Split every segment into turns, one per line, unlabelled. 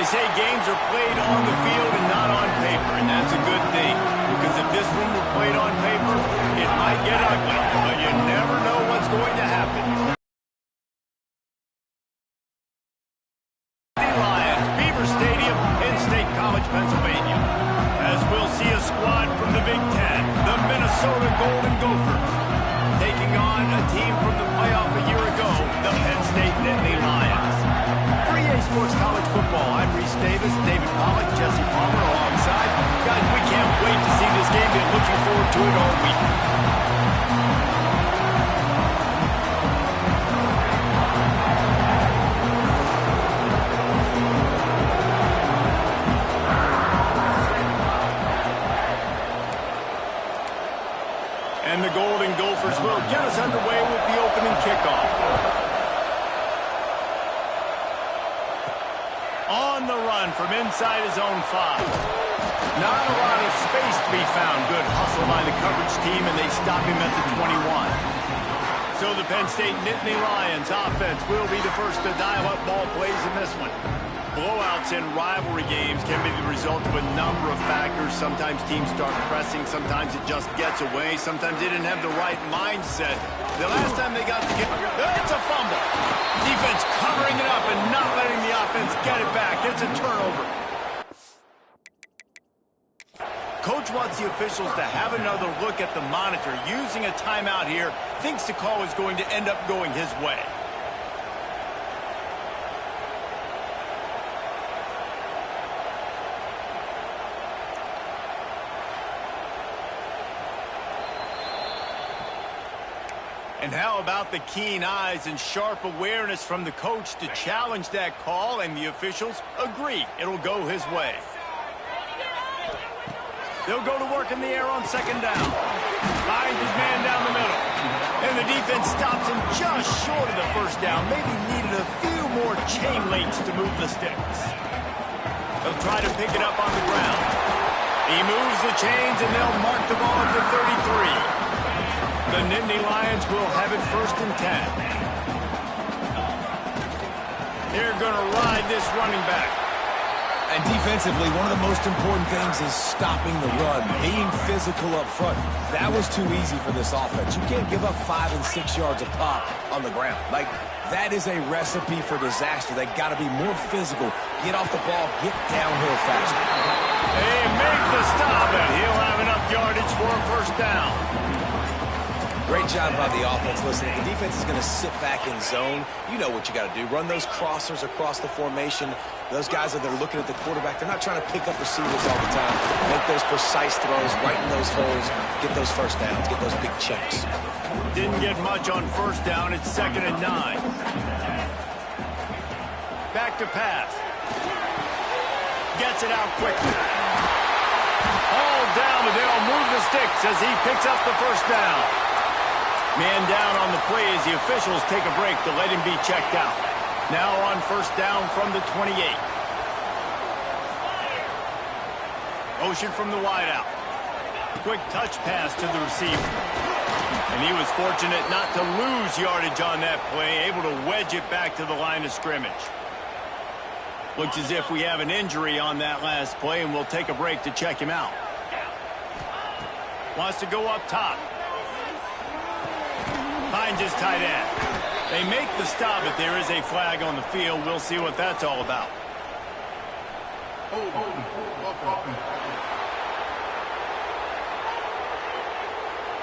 They say games are played on the field and not on paper, and that's a good thing. Because if this one were played on paper, it might get ugly. But you never know what's going to happen. Lions, Beaver Stadium in State College, Pennsylvania. As we'll see a squad from the Big Ten, the Minnesota Golden Gophers, taking on a team from the playoff a year ago, the Penn State Nittany Lions. For EA Sports College Football, I'm Reese Davis, David Pollack, Jesse Palmer alongside. Guys, we can't wait to see this game. Been looking forward to it all week. And the Golden Gophers will get us underway with the opening kickoff. On the run from inside his own 5. Not a lot of space to be found. Good hustle by the coverage team, and they stop him at the 21. So the Penn State Nittany Lions offense will be the first to dial up ball plays in this one. Blowouts in rivalry games can be the result of a number of factors. Sometimes teams start pressing. Sometimes it just gets away. Sometimes they didn't have the right mindset. The last time they got to get... It's a fumble. Defense covering it up and not letting the offense get it back. It's a turnover. Coach wants the officials to have another look at the monitor. Using a timeout here, thinks the call is going to end up going his way. And how about the keen eyes and sharp awareness from the coach to challenge that call, and the officials agree it'll go his way. They'll go to work in the air on second down. Finds his man down the middle. And the defense stops him just short of the first down. Maybe needed a few more chain links to move the sticks. They'll try to pick it up on the ground. He moves the chains, and they'll mark the ball at the 33. The Nittany Lions will have it 1st and 10. They're going to ride this running back.
And defensively, one of the most important things is stopping the run, being physical up front. That was too easy for this offense. You can't give up 5 and 6 yards a pop on the ground. Like, that is a recipe for disaster. They got to be more physical, get off the ball, get downhill faster.
They make the stop, and he'll have enough yardage for a 1st down.
Great job by the offense. Listen, if the defense is going to sit back in zone, you know what you got to do. Run those crossers across the formation. Those guys that are looking at the quarterback, they're not trying to pick up receivers all the time. Make those precise throws, right in those holes, get those 1st downs, get those big chunks.
Didn't get much on 1st down. It's 2nd and 9. Back to pass. Gets it out quickly. All down, but they'll move the sticks as he picks up the 1st down. Man down on the play as the officials take a break to let him be checked out. Now on 1st down from the 28. Motion from the wideout. Quick touch pass to the receiver. And he was fortunate not to lose yardage on that play, able to wedge it back to the line of scrimmage. Looks as if we have an injury on that last play, and we'll take a break to check him out. Wants to go up top. Finds his tight end. They make the stop, but there is a flag on the field. We'll see what that's all about.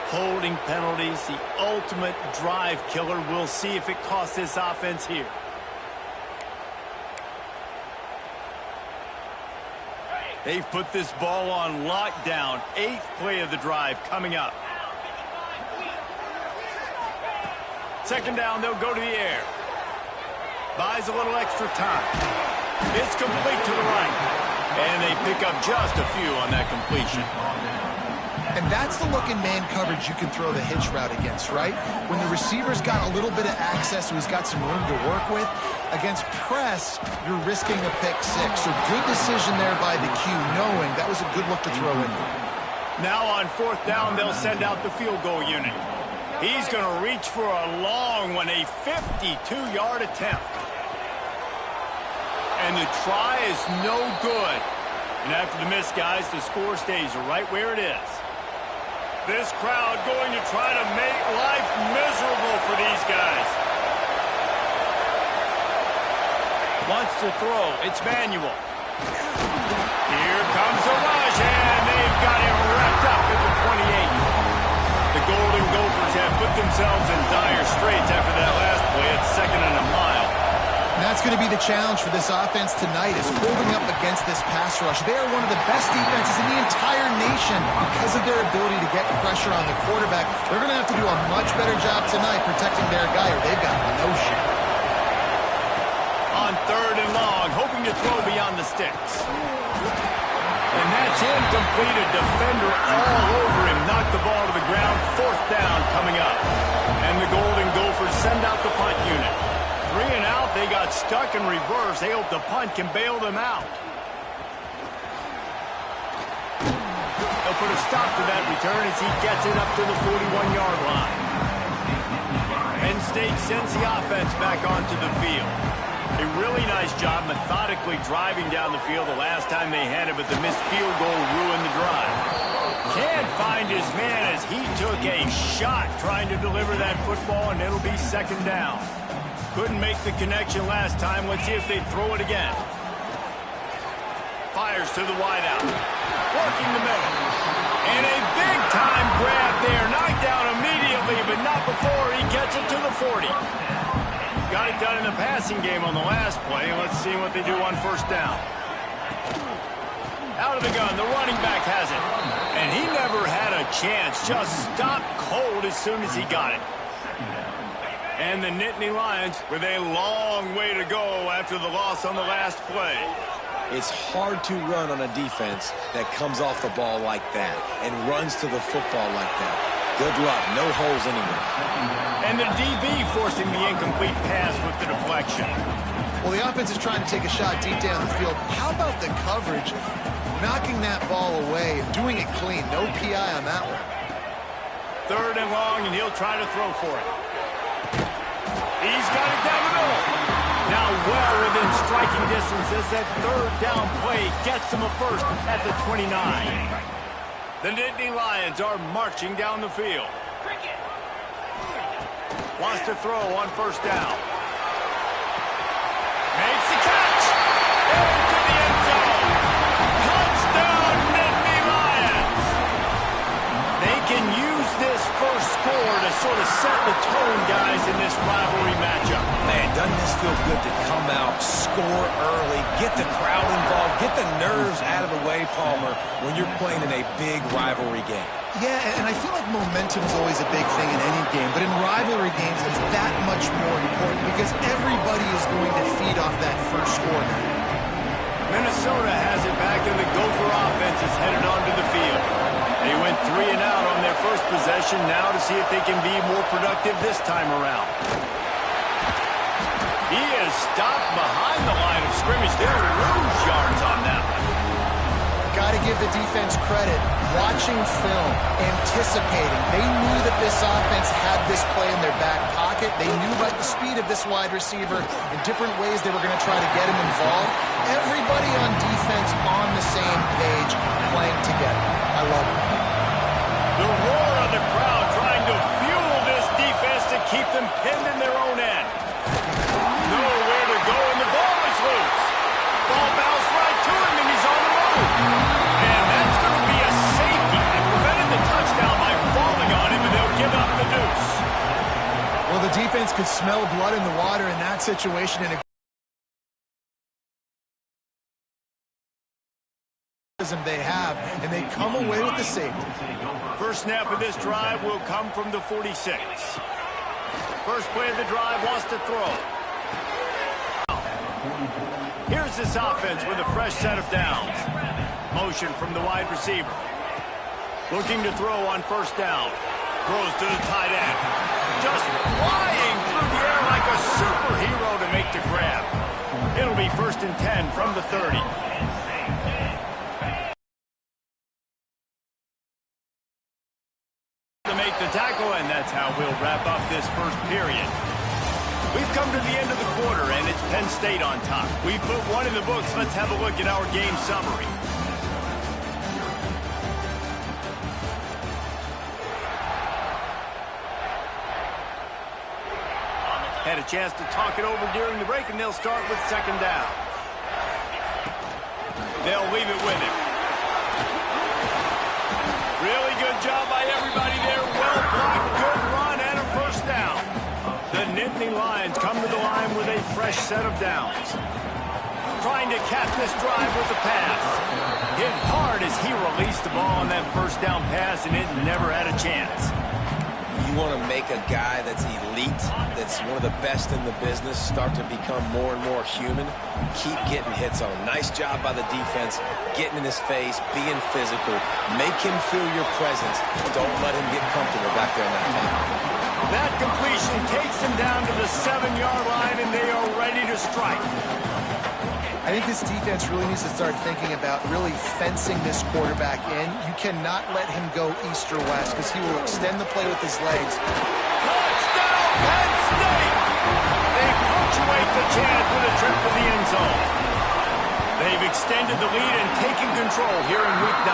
Holding penalties, the ultimate drive killer. We'll see if it costs this offense here. They've put this ball on lockdown. 8th play of the drive coming up. 2nd down, they'll go to the air. Buys a little extra time. It's complete to the right. And they pick up just a few on that completion.
And that's the look in man coverage you can throw the hitch route against, right? When the receiver's got a little bit of access, so he's got some room to work with. Against press, you're risking a pick 6. So good decision there by the Q, knowing that was a good look to throw in.
Now on 4th down, they'll send out the field goal unit. He's going to reach for a long one, a 52-yard attempt. And the try is no good. And after the miss, guys, the score stays right where it is. This crowd going to try to make life miserable for these guys. Wants to throw. It's Manuel. Here comes the rush, and they've got him wrapped up at the 28. The Golden Gophers have put themselves in dire straits after that last play at 2nd and a mile.
And that's going to be the challenge for this offense tonight, is holding up against this pass rush. They are one of the best defenses in the entire nation because of their ability to get pressure on the quarterback. They're going to have to do a much better job tonight protecting their guy, or they've got no shot.
On 3rd and long, hoping to throw beyond the sticks. And that's incomplete. A defender all over him. Knocked the ball to the ground. 4th down coming up. And the Golden Gophers send out the punt unit. 3 and out. They got stuck in reverse. They hope the punt can bail them out. They'll put a stop to that return as he gets it up to the 41-yard line. Penn State sends the offense back onto the field. A really nice job methodically driving down the field the last time they had it, but the missed field goal ruined the drive. Can't find his man as he took a shot trying to deliver that football, and it'll be 2nd down. Couldn't make the connection last time. Let's see if they throw it again. Fires to the wideout. Working the middle. And a big-time grab there. Knocked down immediately, but not before he gets it to the 40. Got it done in the passing game on the last play. Let's see what they do on 1st down. Out of the gun, the running back has it. And he never had a chance. Just stopped cold as soon as he got it. And the Nittany Lions with a long way to go after the loss on the last play.
It's hard to run on a defense that comes off the ball like that and runs to the football like that. Good luck. No holes anywhere.
And the DB forcing the incomplete pass with the deflection.
Well, the offense is trying to take a shot deep down the field. How about the coverage? Knocking that ball away and doing it clean. No PI on that one.
3rd and long, and he'll try to throw for it. He's got it down the middle. Now well within striking distance as that 3rd down play gets him a first at the 29. The Nittany Lions are marching down the field. Wants to throw on 1st down. Makes the catch. Into the end zone. Touchdown, Nittany Lions. They can use this first score to sort of set the tone, guys, in this rivalry matchup.
Man, doesn't this feel good to come out, score early, get the crowd involved, get the nerves out of the way, Palmer, when you're playing in a big rivalry game?
Yeah, and I feel like momentum is always a big thing in any game, but in rivalry games, it's that much more important because everybody is going to feed off that first score.
Minnesota has it back, and the Gopher offense is headed onto the field. They went 3 and out on their first possession, now to see if they can be more productive this time around. He is stopped behind the line of scrimmage. They'll lose yards on that one.
Got to give the defense credit. Watching film, anticipating. They knew that this offense had this play in their back pocket. They knew about the speed of this wide receiver and different ways they were going to try to get him involved. Everybody on defense on the same page, playing together. I love it.
The roar of the crowd trying to fuel this defense to keep them pinned in their own end. Nowhere to go, and the ball is loose. Ball bounced right to him, and he's on the move. And that's going to be a safety. They prevented the touchdown by falling on him, and they'll give up the deuce.
Well, the defense could smell blood in the water in that situation, and they have, and they come away with the safety.
First snap of this drive will come from the 46. First play of the drive wants to throw. Here's this offense with a fresh set of downs. Motion from the wide receiver. Looking to throw on 1st down. Throws to the tight end. Just flying through the air like a superhero to make the grab. It'll be 1st and 10 from the 30. To make the tackle, and that's how we'll wrap up this first period. We've come to the end of the quarter, and it's Penn State on top. We put one in the books. Let's have a look at our game summary. Had a chance to talk it over during the break, and they'll start with second down. They'll leave it with him. Really good job by everybody there. Well blocked, good run, and a first down. The Nittany Lions come to the line with a fresh set of downs. Trying to cap this drive with a pass. Hit hard as he released the ball on that first down pass, and it never had a chance.
You want to make a guy that's elite, that's one of the best in the business, start to become more and more human, keep getting hits on him. Nice job by the defense, getting in his face, being physical. Make him feel your presence. Don't let him get comfortable back there in that pocket.
That completion takes him down to the 7-yard line, and they are ready to strike.
I think this defense really needs to start thinking about really fencing this quarterback in. You cannot let him go east or west because he will extend the play with his legs.
Touchdown, Penn State! They punctuate the chance with a trip to the end zone. They've extended the lead and taken control here in Week 9.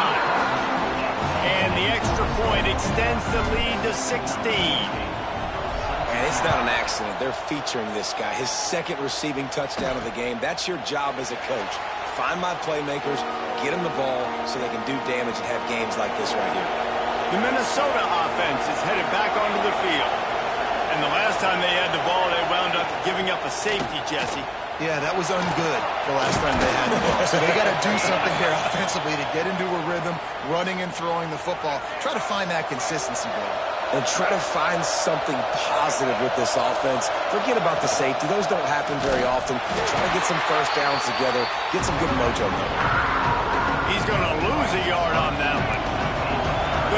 And the extra point extends the lead to 16.
And it's not an accident. They're featuring this guy. His second receiving touchdown of the game. That's your job as a coach. Find my playmakers, get them the ball so they can do damage and have games like this right here.
The Minnesota offense is headed back onto the field. And the last time they had the ball, they wound up giving up a safety, Jesse.
Yeah, that was ungood the last time they had the ball. So they got to do something here offensively to get into a rhythm, running and throwing the football. Try to find that consistency, bro.
And try to find something positive with this offense. Forget about the safety. Those don't happen very often. Try to get some first downs together. Get some good mojo going.
He's going to lose a yard on that one.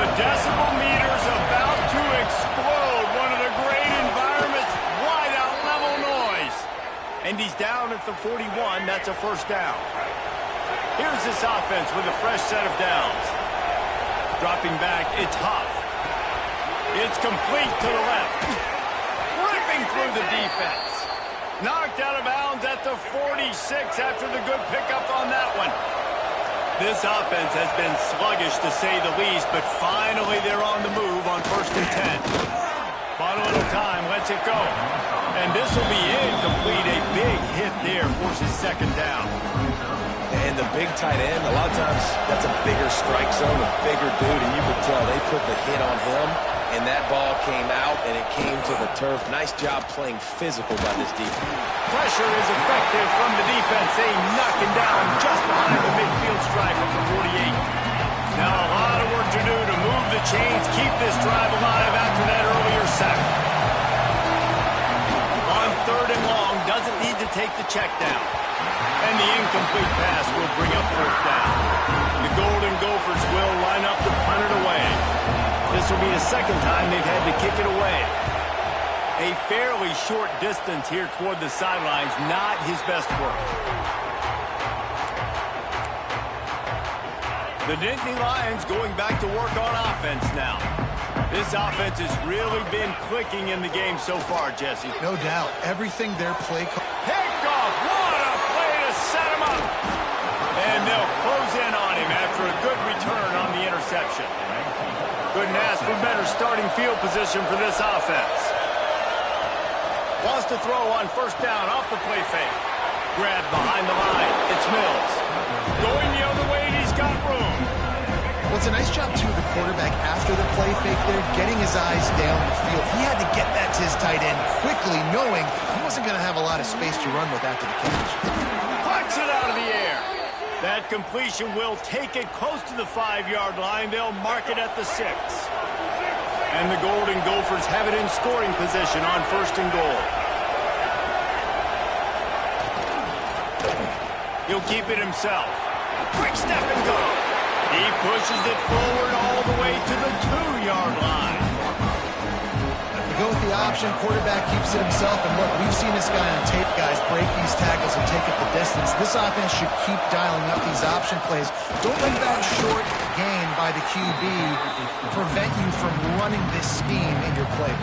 The decibel meter's about to explode. One of the great environments. Wide out level noise. And he's down at the 41. That's a first down. Here's this offense with a fresh set of downs. Dropping back, it's Huff. It's complete to the left. Ripping through the defense. Knocked out of bounds at the 46 after the good pickup on that one. This offense has been sluggish to say the least, but finally they're on the move on 1st and 10. Bought a little time, lets it go. And this will be incomplete. A big hit there forces second down.
And the big tight end, a lot of times that's a bigger strike zone, a bigger dude, and you could tell they put the hit on him, and that ball came out, and it came to the turf. Nice job playing physical by this defense.
Pressure is effective from the defense. They knock him down just behind the midfield stripe of the 48. Now a lot of work to do to move the chains, keep this drive alive after that earlier sack. On 3rd and long, doesn't need to take the check down. And the incomplete pass will bring up 4th down. The Golden Gophers will line up to punt it away. This will be the second time they've had to kick it away. A fairly short distance here toward the sidelines, not his best work. The Nittany Lions going back to work on offense now. This offense has really been clicking in the game so far, Jesse.
No doubt. Everything their play call.
Picked off. What a play to set him up. And they'll close in on him after a good return on the interception. Couldn't ask for better starting field position for this offense. Wants to throw on 1st down off the play fake. Grabbed behind the line. It's Mills. Going the other way, and he's got room.
Well, it's a nice job, too, the quarterback after the play fake there, getting his eyes down the field. He had to get that to his tight end quickly, knowing he wasn't going to have a lot of space to run with after the catch.
Pucks it out of the air. That completion will take it close to the 5-yard line. They'll mark it at the 6. And the Golden Gophers have it in scoring position on 1st and goal. He'll keep it himself. Quick step and go. He pushes it forward all the way to the 2-yard line.
Go with the option. Quarterback keeps it himself. And look, we've seen this guy on tape, guys, break these tackles and take up the distance. This offense should keep dialing up these option plays. Don't let that short gain by the QB prevent you from running this scheme in your play.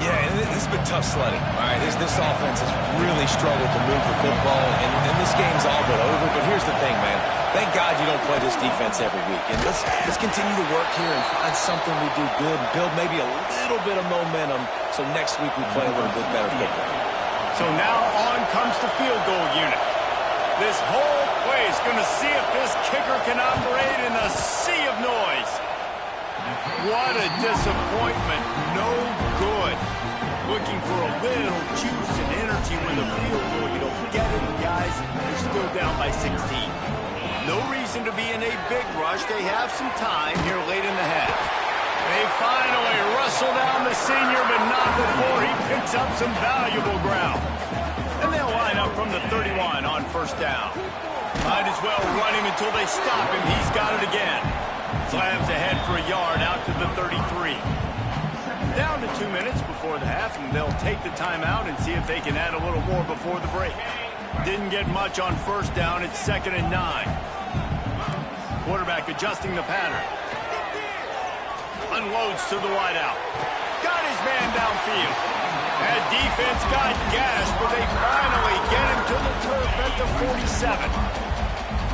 Yeah, and this has been tough sledding. All right, this offense has really struggled to move the football, and this game's all but over. But here's the thing, man. Thank God you don't play this defense every week. And let's continue to work here and find something we do good and build maybe a little bit of momentum so next week we play a little bit better football.
So now on comes the field goal unit. This whole play is going to see if this kicker can operate in a sea of noise. What a disappointment. No good. Looking for a little juice and energy with a field goal. You don't get it, guys. You're still down by 16. No reason to be in a big rush. They have some time here late in the half. They finally wrestle down the senior, but not before he picks up some valuable ground. And they'll line up from the 31 on first down. Might as well run him until they stop him. He's got it again. Slams ahead for a yard out to the 33. Down to 2 minutes before the half, and they'll take the timeout and see if they can add a little more before the break. Didn't get much on first down. It's 2nd and 9. Quarterback adjusting the pattern. Unloads to the wideout. Got his man downfield. That defense got gashed, but they finally get him to the turf at the 47.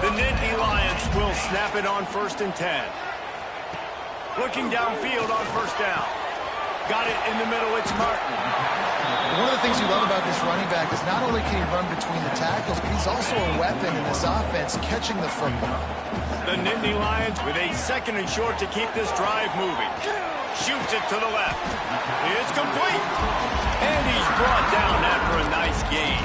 The Nittany Lions will snap it on 1st and 10. Looking downfield on first down. Got it in the middle. It's Martin.
One of the things you love about this running back is not only can he run between the tackles, but he's also a weapon in this offense catching the football.
The Nittany Lions with a 2nd and short to keep this drive moving. Shoots it to the left. It's complete. And he's brought down after a nice gain.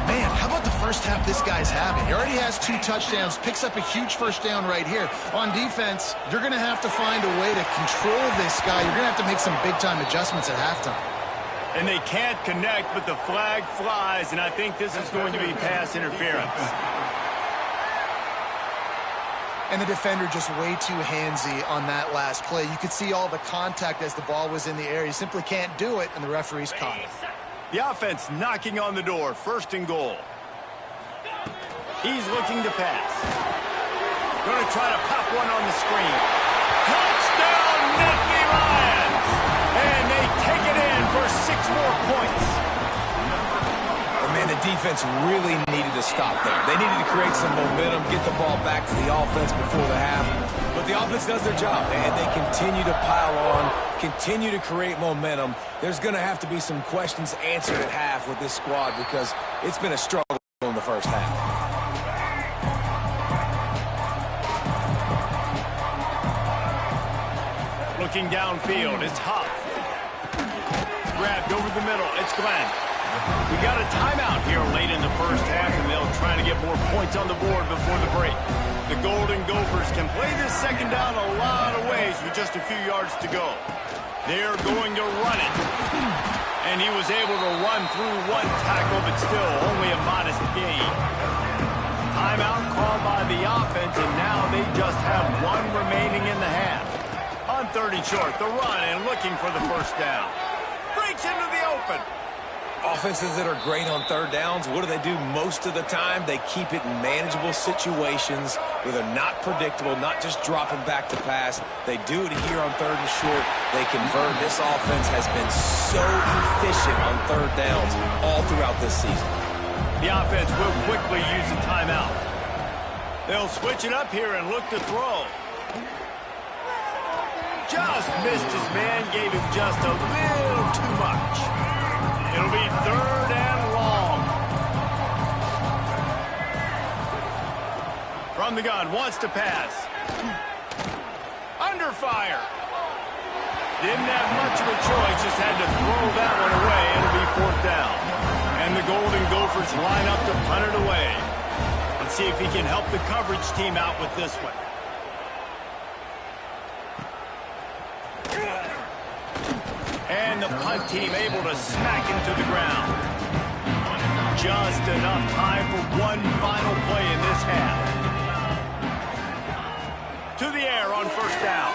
Man, how about the first half this guy's having? He already has 2 touchdowns, picks up a huge first down right here. On defense, you're going to have to find a way to control this guy. You're going to have to make some big-time adjustments at halftime.
And they can't connect, but the flag flies, and I think this is going to be pass interference.
And the defender just way too handsy on that last play. You could see all the contact as the ball was in the air. You simply can't do it, and the referees caught it.
The offense knocking on the door, 1st and goal. He's looking to pass. Going to try to pop one on the screen. Touchdown, Nittany Lions! And they take it in for 6 more points.
And man, the defense really needed to stop there. They needed to create some momentum, get the ball back to the offense before the half. But the offense does their job, and they continue to pile on, continue to create momentum. There's going to have to be some questions answered at half with this squad because it's been a struggle in the first half.
Looking downfield, it's Huff. Grabbed over the middle, it's Glenn. We got a timeout here late in the first half, and they'll try to get more points on the board before the break. The Golden Gophers can play this second down a lot of ways with just a few yards to go. They're going to run it. And he was able to run through 1 tackle, but still only a modest gain. Timeout called by the offense, and now they just have 1 remaining in the half. On 3rd and short, the run and looking for the first down. Breaks into the open.
Offenses that are great on 3rd downs, what do? Most of the time, they keep it in manageable situations where they're not predictable, not just dropping back to pass. They do it here on 3rd and short. They convert. This offense has been so efficient on 3rd downs all throughout this season.
The offense will quickly use a timeout. They'll switch it up here and look to throw. Just missed his man, gave him just a little too much. It'll be 3rd and long. From the gun, wants to pass. Under fire. Didn't have much of a choice, just had to throw that one away. It'll be 4th down. And the Golden Gophers line up to punt it away. Let's see if he can help the coverage team out with this one. And the punt team able to smack him to the ground. Just enough time for 1 final play in this half. To the air on first down.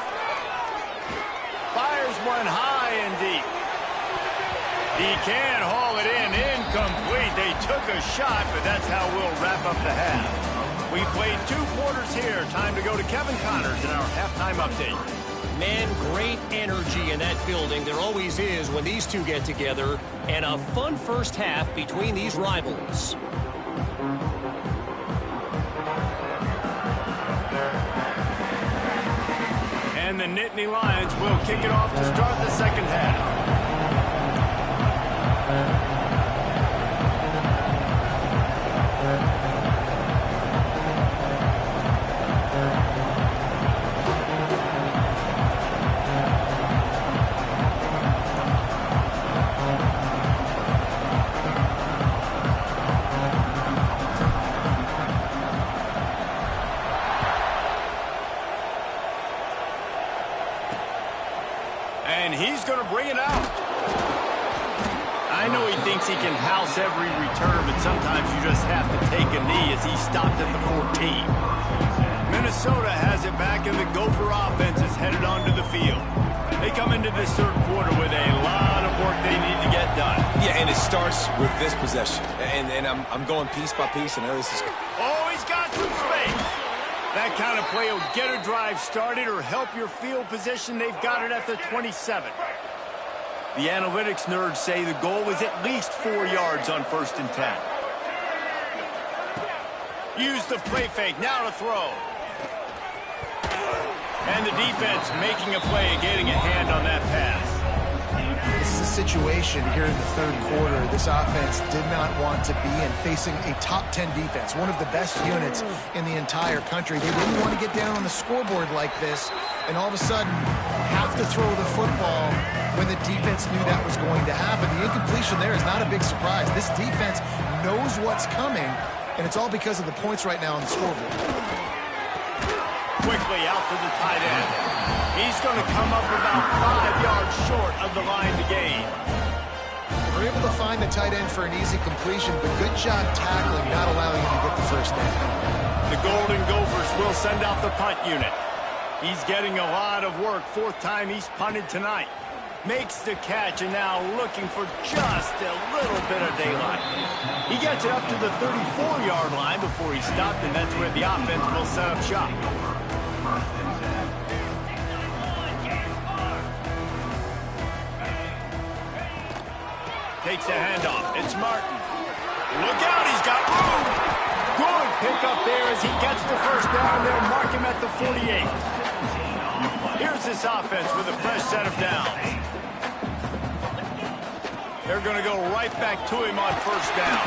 Fires one high and deep. He can haul it in. Incomplete. They took a shot, but that's how we'll wrap up the half. We played 2 quarters here. Time to go to Kevin Connors in our halftime update.
Man, great energy in that building. There always is when these two get together. And a fun first half between these rivals.
And the Nittany Lions will kick it off to start the second half. And he's going to bring it out. I know he thinks he can house every return, but sometimes you just have to take a knee as he stopped at the 14. Minnesota has it back, and the Gopher offense is headed onto the field. They come into this third quarter with a lot of work they need to get done.
Yeah, and it starts with this possession. And I'm going piece by piece. I know this is...
Oh, he's got some space. That kind of play will get a drive started or help your field position. They've got it at the 27. The analytics nerds say the goal is at least 4 yards on 1st and 10. Use the play fake. Now to throw. And the defense making a play, getting a hand on that pass.
This is a situation here in the third quarter this offense did not want to be in, facing a top 10 defense, one of the best units in the entire country. They didn't want to get down on the scoreboard like this and all of a sudden have to throw the football when the defense knew that was going to happen. The incompletion there is not a big surprise. This defense knows what's coming, and it's all because of the points right now on the scoreboard.
Quickly out to the tight end. He's going to come up about 5 yards short of the line to gain.
We're able to find the tight end for an easy completion, but good job tackling, not allowing him to get the first down.
The Golden Gophers will send out the punt unit. He's getting a lot of work. 4th time he's punted tonight. Makes the catch, and now looking for just a little bit of daylight. He gets it up to the 34-yard line before he stopped, and that's where the offense will set up shop. Takes a handoff. It's Martin. Look out, he's got room. Good pickup there as he gets the first down. They'll mark him at the 48. Here's this offense with a fresh set of downs. They're going to go right back to him on first down.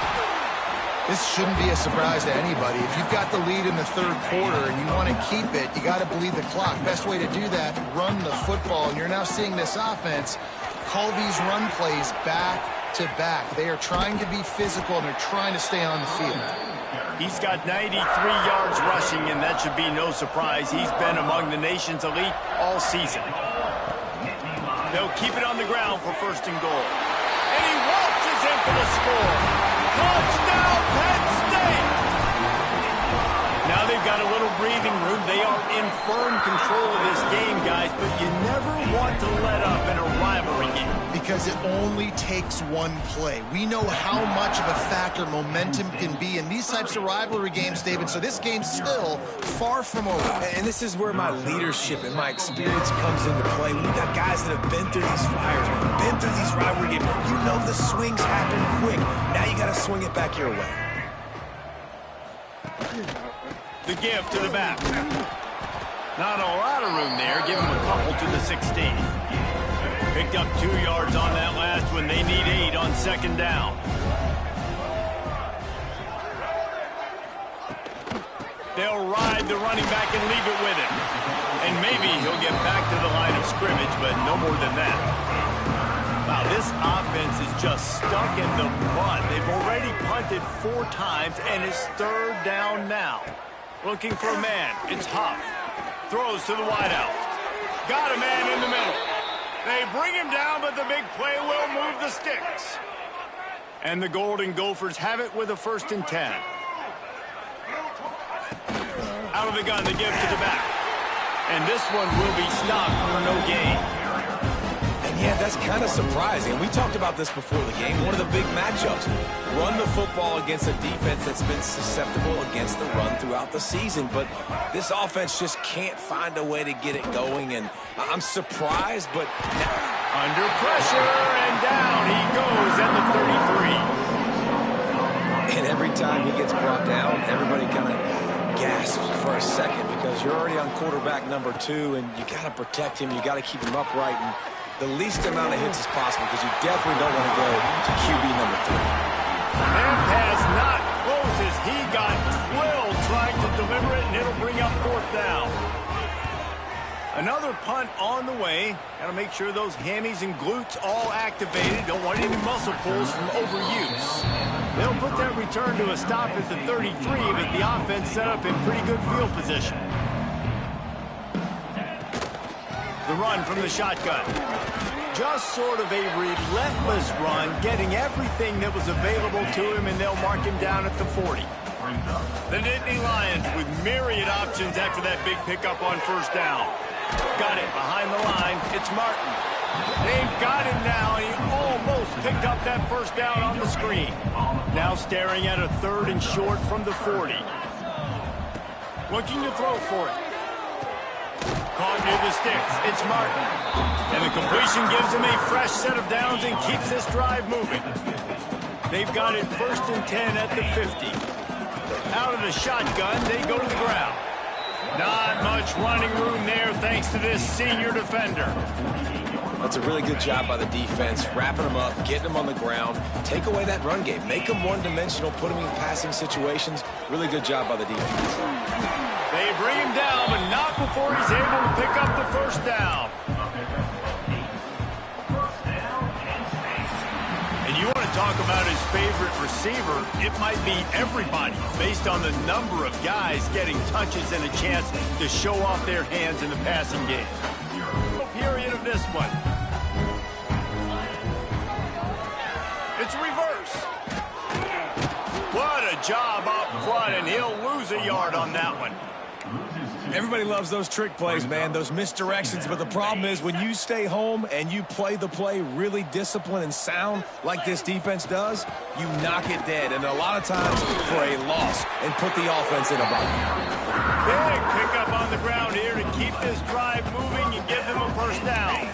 This shouldn't be a surprise to anybody. If you've got the lead in the third quarter and you want to keep it, you got to bleed the clock. Best way to do that, run the football. And you're now seeing this offense call these run plays back to back. They are trying to be physical, and they're trying to stay on the field.
He's got 93 yards rushing, and that should be no surprise. He's been among the nation's elite all season. They'll keep it on the ground for 1st and goal. And he waltzes in for the score. Touchdown, Penn State! Now they've got a little breathing room. They are in firm control of this game, guys, but you never want to let up in a rivalry game.
Because it only takes one play. We know how much of a factor momentum can be in these types of rivalry games, David, so this game's still far from over.
And this is where my leadership and my experience comes into play. When you've got guys that have been through these fires, been through these rivalry games, you know the swings happen quick. Now you got to swing it back your way.
The give to the back. Not a lot of room there. Give him a couple to the 16. Picked up 2 yards on that last one. They need 8 on 2nd down. They'll ride the running back and leave it with him. And maybe he'll get back to the line of scrimmage, but no more than that. Wow, this offense is just stuck in the mud. They've already punted 4 times, and it's 3rd down now. Looking for a man. It's Huff. Throws to the wideout. Got a man in the middle. They bring him down, but the big play will move the sticks. And the Golden Gophers have it with a 1st and 10. Out of the gun, the give to the back. And this one will be stopped for no gain.
And
Yeah, that's kind of surprising. We talked about this before the game. One of the big matchups. Run the football against a defense that's been susceptible against the run throughout the season. But this offense just can't find a way to get it going. And I'm surprised, but...
Under pressure, and down he goes at the 33.
And every time he gets brought down, everybody kind of gasps for a second because you're already on quarterback number 2, and you got to protect him. You got to keep him upright and the least amount of hits as possible because you definitely don't want to go to QB number 3.
And pass not close as he got drilled trying to deliver it, and it'll bring up 4th down. Another punt on the way. Got to make sure those hammies and glutes all activated. Don't want any muscle pulls from overuse. They'll put that return to a stop at the 33, but the offense set up in pretty good field position. The run from the shotgun. Just sort of a relentless run, getting everything that was available to him, and they'll mark him down at the 40. The Nittany Lions with myriad options after that big pickup on 1st down. Got it behind the line. It's Martin. They've got him now. He almost picked up that 1st down on the screen. Now staring at a 3rd and short from the 40. Looking to throw for it. Caught near the sticks. It's Martin. And the completion gives him a fresh set of downs and keeps this drive moving. They've got it 1st and 10 at the 50. Out of the shotgun, they go to the ground. Not much running room there thanks to this senior defender.
That's a really good job by the defense, wrapping them up, getting them on the ground, take away that run game, make them one-dimensional, put them in passing situations. Really good job by the defense.
They bring him down, but not before he's able to pick up the 1st down. And you want to talk about his favorite receiver, it might be everybody, based on the number of guys getting touches and a chance to show off their hands in the passing game. Period of this one. It's reverse. What a job up front, and he'll lose a yard on that one.
Everybody loves those trick plays, man, those misdirections, but the problem is when you stay home and you play the play really disciplined and sound like this defense does, you knock it dead, and a lot of times for a loss, and put the offense in a bind.
Big pickup on the ground here to keep this drive moving and give them a 1st down.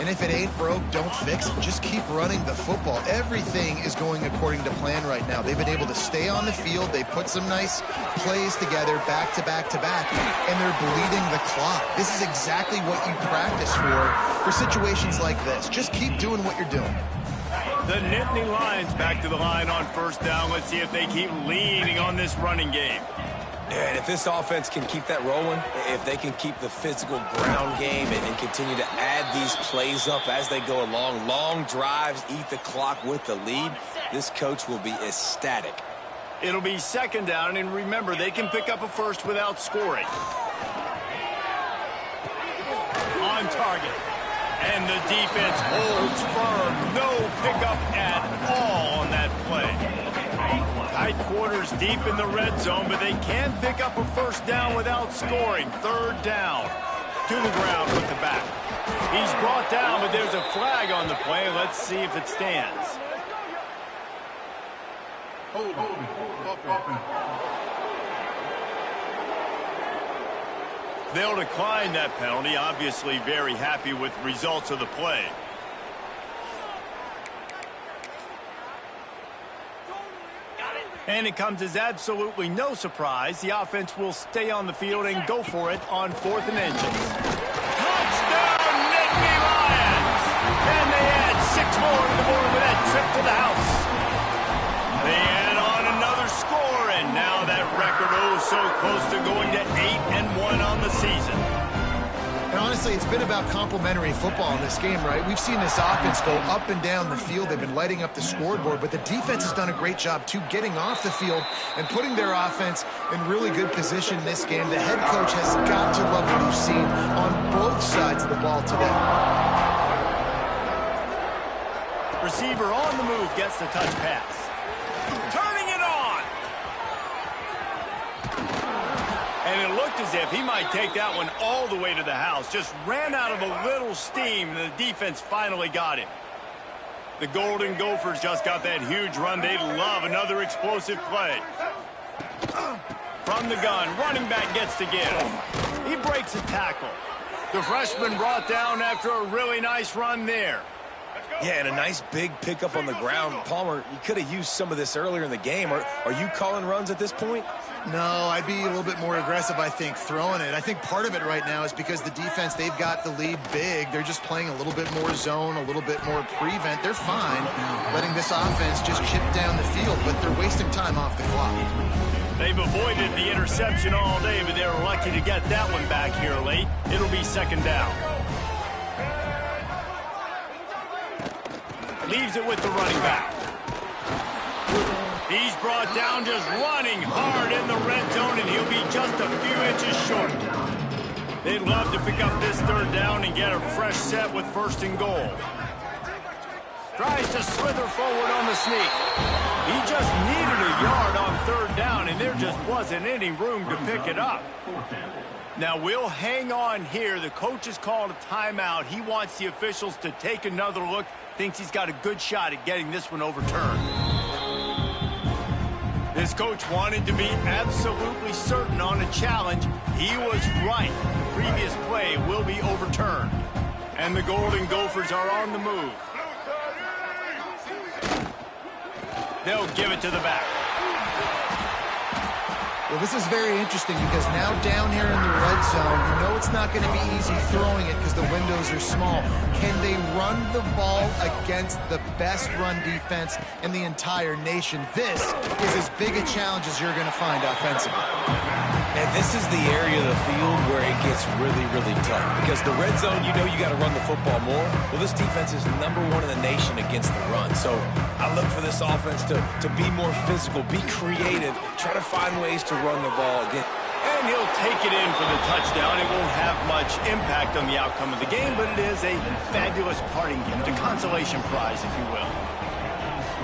And if it ain't broke, don't fix it. Just keep running the football. Everything is going according to plan right now. They've been able to stay on the field. They put some nice plays together back to back to back, and they're bleeding the clock. This is exactly what you practice for situations like this. Just keep doing what you're doing.
The Nittany Lions back to the line on 1st down. Let's see if they keep leaning on this running game.
And if this offense can keep that rolling, if they can keep the physical ground game and continue to add these plays up as they go along, long drives, eat the clock with the lead, this coach will be ecstatic.
It'll be 2nd down, and remember, they can pick up a 1st without scoring. On target. And the defense holds firm. No pickup at all on that play. Tight quarters deep in the red zone, but they can pick up a 1st down without scoring. 3rd down. To the ground with the back. He's brought down, but there's a flag on the play. Let's see if it stands. They'll decline that penalty. Obviously very happy with the results of the play. And it comes as absolutely no surprise. The offense will stay on the field and go for it on 4th and inches. Touchdown, Nittany Lions! And they add 6 more to the board with that trip to the house. They add on another score, and now that record so close to going to 8-1 on the season.
And honestly, it's been about complementary football in this game, right? We've seen this offense go up and down the field. They've been lighting up the scoreboard, but the defense has done a great job, too, getting off the field and putting their offense in really good position in this game. The head coach has got to love what he's seen on both sides of the ball today.
Receiver on the move gets the touch pass. Turning it on! And it looked as if he might take that one all the way to the house. Just ran out of a little steam, and the defense finally got him. The Golden Gophers just got that huge run. They love another explosive play. From the gun, running back gets to give. He breaks a tackle. The freshman brought down after a really nice run there.
Yeah, and a nice big pickup on the ground. Palmer, you could have used some of this earlier in the game. Are you calling runs at this point?
No, I'd be a little bit more aggressive, I think, throwing it. I think part of it right now is because the defense, they've got the lead big. They're just playing a little bit more zone, a little bit more prevent. They're fine letting this offense just chip down the field, but they're wasting time off the clock.
They've avoided the interception all day, but they were lucky to get that one back here late. It'll be second down. Leaves it with the running back. He's brought down just running hard in the red zone, and he'll be just a few inches short. They'd love to pick up this third down and get a fresh set with first and goal. Tries to slither forward on the sneak. He just needed a yard on third down, and there just wasn't any room to pick it up. Now we'll hang on here. The coach has called a timeout. He wants the officials to take another look. Thinks he's got a good shot at getting this one overturned. This coach wanted to be absolutely certain on a challenge. He was right. The previous play will be overturned. And the Golden Gophers are on the move. They'll give it to the back.
Well, this is very interesting because now down here in the red zone, you know it's not going to be easy throwing it because the windows are small. Can they run the ball against the best run defense in the entire nation? This is as big a challenge as you're going to find offensively.
And this is the area of the field where it gets really, really tough. Because the red zone, you know you got to run the football more. Well, this defense is #1 in the nation against the run. So I look for this offense to be more physical, be creative, try to find ways to run the ball again.
And he'll take it in for the touchdown. It won't have much impact on the outcome of the game, but it is a fabulous parting gift, a consolation prize, if you will.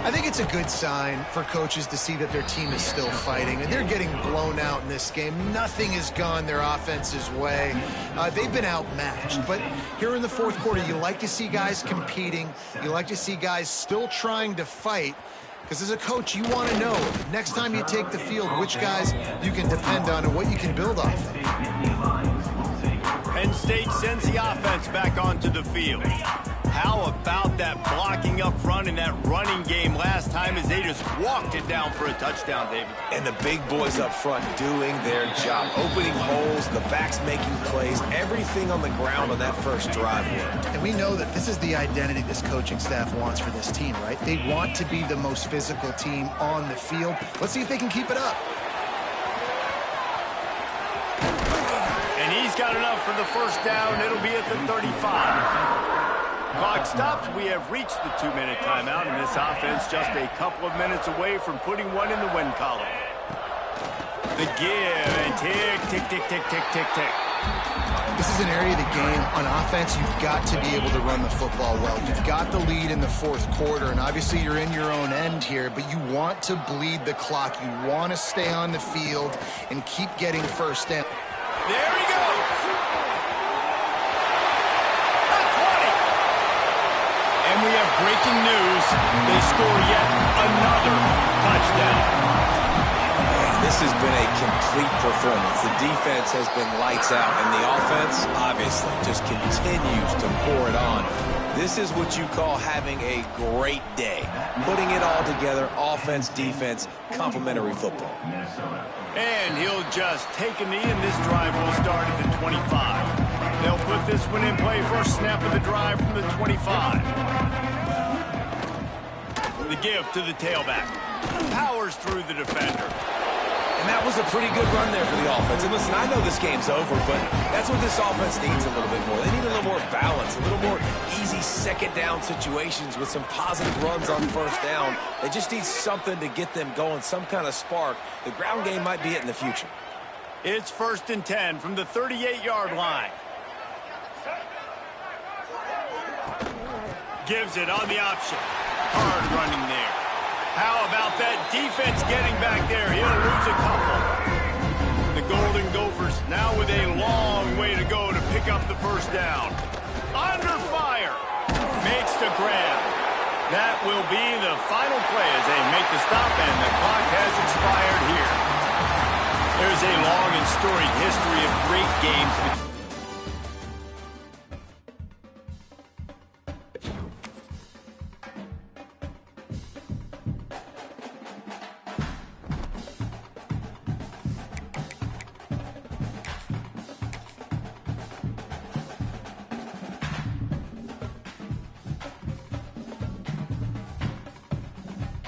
I think it's a good sign for coaches to see that their team is still fighting. And they're getting blown out in this game. Nothing has gone their offense's way. They've been outmatched. But here in the fourth quarter, you like to see guys competing. You like to see guys still trying to fight. Because as a coach, you want to know next time you take the field which guys you can depend on and what you can build off of.
Penn State sends the offense back onto the field. How about that blocking up front in that running game last time as they just walked it down for a touchdown, David?
And the big boys up front doing their job, opening holes, the backs making plays, everything on the ground on that first drive worked.
And we know that this is the identity this coaching staff wants for this team, right? They want to be the most physical team on the field. Let's see if they can keep it up.
And he's got enough for the first down. It'll be at the 35. Clock stops. We have reached the 2-minute timeout, and this offense just a couple of minutes away from putting one in the win column. The give and tick, tick, tick, tick, tick, tick, tick.
This is an area of the game. On offense, you've got to be able to run the football well. You've got the lead in the fourth quarter, and obviously you're in your own end here, but you want to bleed the clock. You want to stay on the field and keep getting first down.
There he goes. And we have breaking news. They score yet another touchdown.
This has been a complete performance. The defense has been lights out, and the offense, obviously, just continues to pour it on. This is what you call having a great day. Putting it all together, offense, defense, complementary football.
And he'll just take a knee, and this drive will start at the 25. They'll put this one in play. First snap of the drive from the 25. The give to the tailback. Powers through the defender.
And that was a pretty good run there for the offense. And listen, I know this game's over, but that's what this offense needs a little bit more. They need a little more balance, a little more easy second down situations with some positive runs on first down. They just need something to get them going, some kind of spark. The ground game might be it in the future.
It's 1st and 10 from the 38-yard line. Gives it on the option. Hard running there. How about that defense getting back there? He'll lose a couple. The Golden Gophers down. Under fire. Makes the grab. That will be the final play as they make the stop, and the clock has expired here. There's a long and storied history of great games